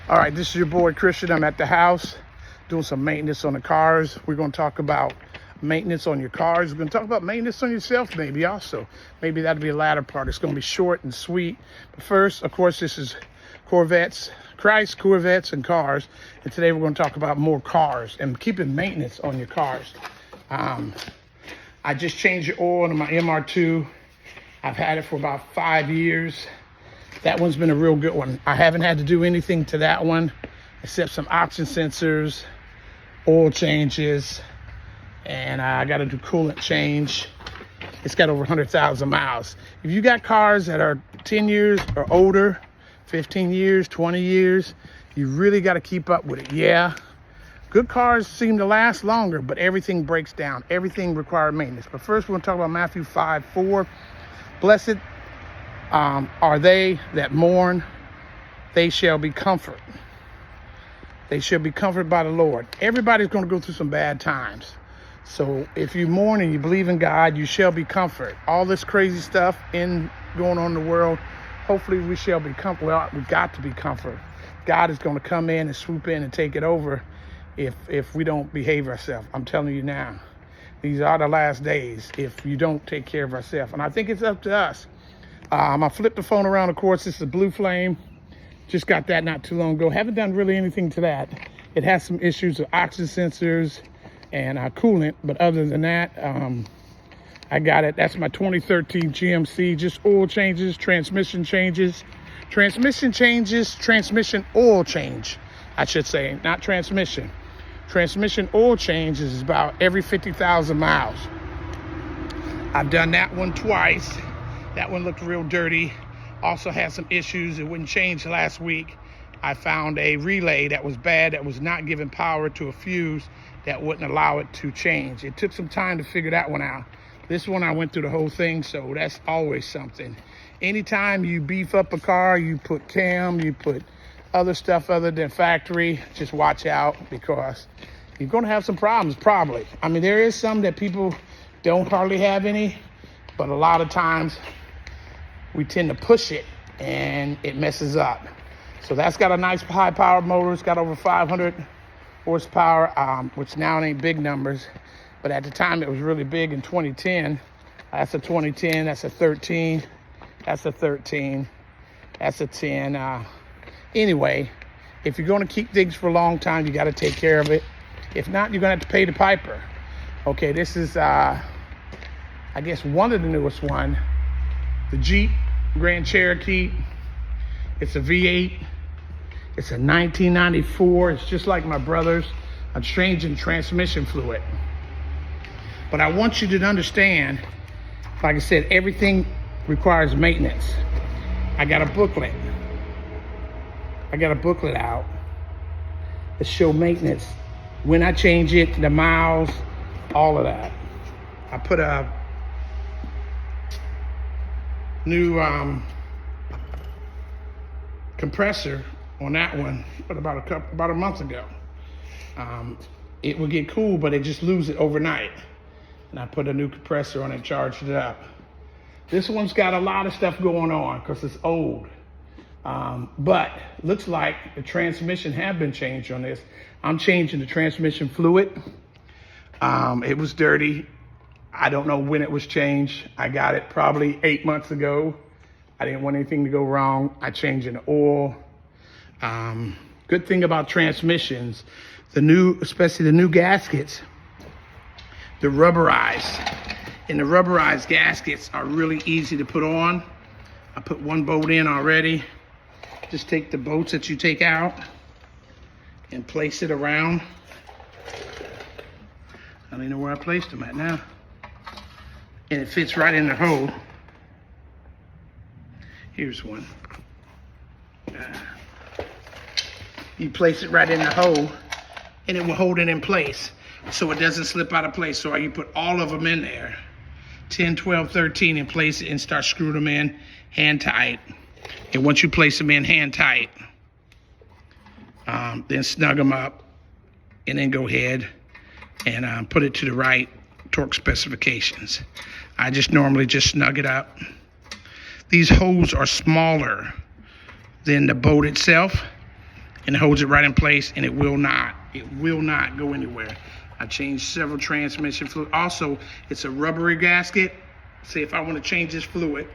All right, this is your boy Christian. I'm at the house doing some maintenance on the cars. We're going to talk about maintenance on your cars. We're going to talk about maintenance on yourself maybe also. Maybe that'll be a latter part. It's going to be short and sweet. But first, of course, this is Corvettes, Corvettes and cars. And today we're going to talk about more cars and keeping maintenance on your cars. I just changed the oil in my MR2. I've had it for about 5 years. That one's been a real good one. I haven't had to do anything to that one except some oxygen sensors, oil changes, and I got to do coolant change. It's got over 100,000 miles. If you got cars that are 10 years or older, 15 years, 20 years, you really got to keep up with it. Yeah, good cars seem to last longer, but everything breaks down. Everything requires maintenance. But first, we're going to talk about Matthew 5:4. Blessed are they that mourn, they shall be comforted. They shall be comforted by the Lord. Everybody's going to go through some bad times. So if you mourn and you believe in God, you shall be comforted. All this crazy stuff going on in the world, hopefully we shall be comforted. Well, we've got to be comforted. God is going to come in and swoop in and take it over if we don't behave ourselves. I'm telling you now, these are the last days if you don't take care of ourselves. And I think it's up to us. I flipped the phone around, of course. This is a Blue Flame. Just got that not too long ago. Haven't done really anything to that. It has some issues with oxygen sensors and coolant, but other than that, I got it. That's my 2013 GMC. Just oil changes, transmission oil change, I should say, not transmission. Transmission oil change is about every 50,000 miles. I've done that one twice. That one looked real dirty. Also had some issues. It wouldn't change last week. I found a relay that was bad, that was not giving power to a fuse that wouldn't allow it to change. It took some time to figure that one out. This one, I went through the whole thing, so that's always something. Anytime you beef up a car, you put cam, you put other stuff other than factory, just watch out because you're gonna have some problems, probably. I mean, there is some that people don't hardly have any, but a lot of times we tend to push it and it messes up. So that's got a nice high power motor. It's got over 500 horsepower, which now it ain't big numbers, but at the time it was really big in 2010. That's a 2010, that's a 13, that's a 13, that's a 10. Anyway, if you're gonna keep things for a long time, you gotta take care of it. If not, you're gonna have to pay the piper. Okay, this is, I guess one of the newest one, the Jeep Grand Cherokee. It's a V8. It's a 1994. It's just like my brother's. I'm changing transmission fluid. But I want you to understand, like I said, everything requires maintenance. I got a booklet. Out that show maintenance. When I change it, the miles, all of that. I put a new compressor on that one about a month ago. It would get cool, but it just lose it overnight. And I put a new compressor on it, charged it up. This one's got a lot of stuff going on because it's old. But looks like the transmission have been changed on this. I'm changing the transmission fluid. It was dirty. I don't know when it was changed. I got it probably 8 months ago. I didn't want anything to go wrong. I changed the oil. Good thing about transmissions, especially the new gaskets, the rubberized. And the rubberized gaskets are really easy to put on. I put one bolt in already. Just take the bolts that you take out and place it around. I don't even know where I placed them at now. And it fits right in the hole. Here's one. You place it right in the hole and it will hold it in place so it doesn't slip out of place. So you put all of them in there, 10, 12, 13, and place it and start screwing them in hand tight. And once you place them in hand tight, then snug them up and then go ahead and put it to the right torque specifications. I just normally just snug it up. These holes are smaller than the bolt itself, and it holds it right in place, and it will not go anywhere. I changed several transmission fluid. Also, it's a rubbery gasket. Say if I want to change this fluid,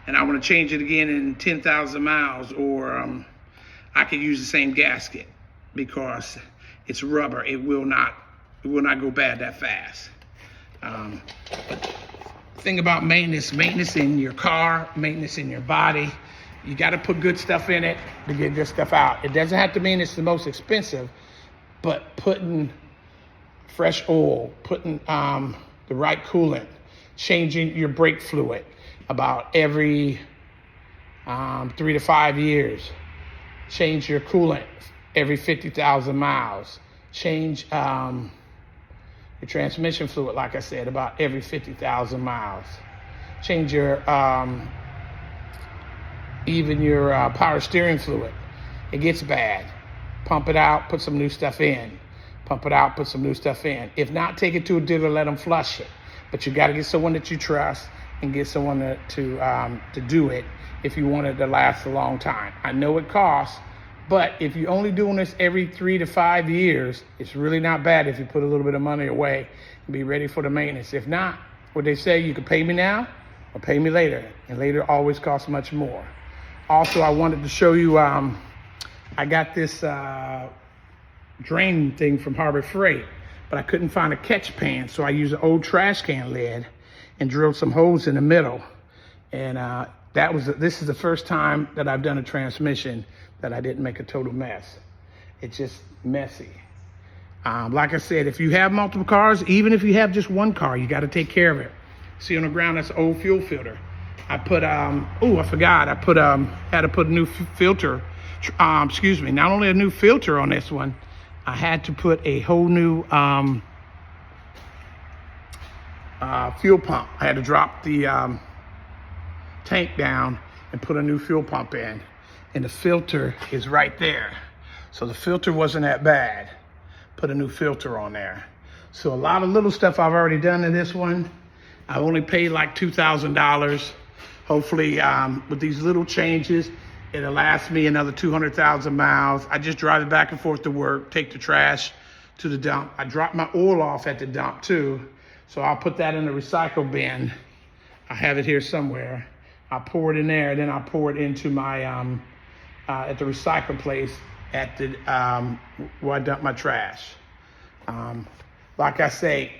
and I want to change it again in 10,000 miles, or I could use the same gasket because it's rubber. It will not go bad that fast. Thing about maintenance in your car, maintenance in your body, you got to put good stuff in it to get good stuff out. It doesn't have to mean it's the most expensive, but putting fresh oil, putting the right coolant, changing your brake fluid about every 3 to 5 years, change your coolant every 50,000 miles, change your transmission fluid, like I said, about every 50,000 miles. Change your, even your power steering fluid. It gets bad. Pump it out, put some new stuff in. Pump it out, put some new stuff in. If not, take it to a dealer, let them flush it. But you gotta get someone that you trust and get someone to do it if you want it to last a long time. I know it costs, but if you're only doing this every 3 to 5 years, it's really not bad if you put a little bit of money away and be ready for the maintenance. If not, what they say, you can pay me now or pay me later, and later always costs much more. Also, I wanted to show you, I got this drain thing from Harbor Freight, but I couldn't find a catch pan, so I used an old trash can lid and drilled some holes in the middle. And this is the first time that I've done a transmission that I didn't make a total mess. It's just messy. Like I said, if you have multiple cars, even if you have just one car, you got to take care of it. See on the ground, that's an old fuel filter. I put, I forgot, I put, had to put a new filter, not only a new filter on this one, I had to put a whole new fuel pump. I had to drop the tank down and put a new fuel pump in. And the filter is right there. So the filter wasn't that bad. Put a new filter on there. So a lot of little stuff I've already done in this one. I only paid like $2,000. Hopefully with these little changes, it'll last me another 200,000 miles. I just drive it back and forth to work, take the trash to the dump. I drop my oil off at the dump too. So I'll put that in the recycle bin. I have it here somewhere. I'll pour it in there, then I'll pour it into my, at the recycle place at the, where I dump my trash. Like I say,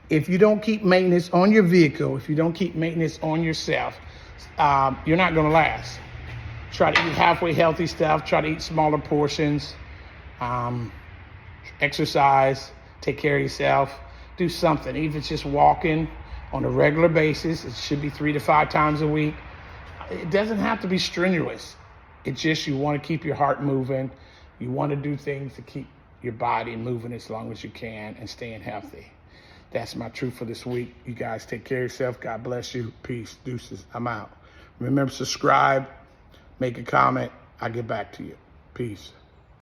if you don't keep maintenance on your vehicle, if you don't keep maintenance on yourself, you're not gonna last. Try to eat halfway healthy stuff, try to eat smaller portions, exercise, take care of yourself, do something. Even if it's just walking on a regular basis, it should be 3 to 5 times a week. It doesn't have to be strenuous. It's just you want to keep your heart moving. You want to do things to keep your body moving as long as you can and staying healthy. That's my truth for this week. You guys take care of yourself. God bless you. Peace. Deuces. I'm out. Remember, subscribe, make a comment. I'll get back to you. Peace.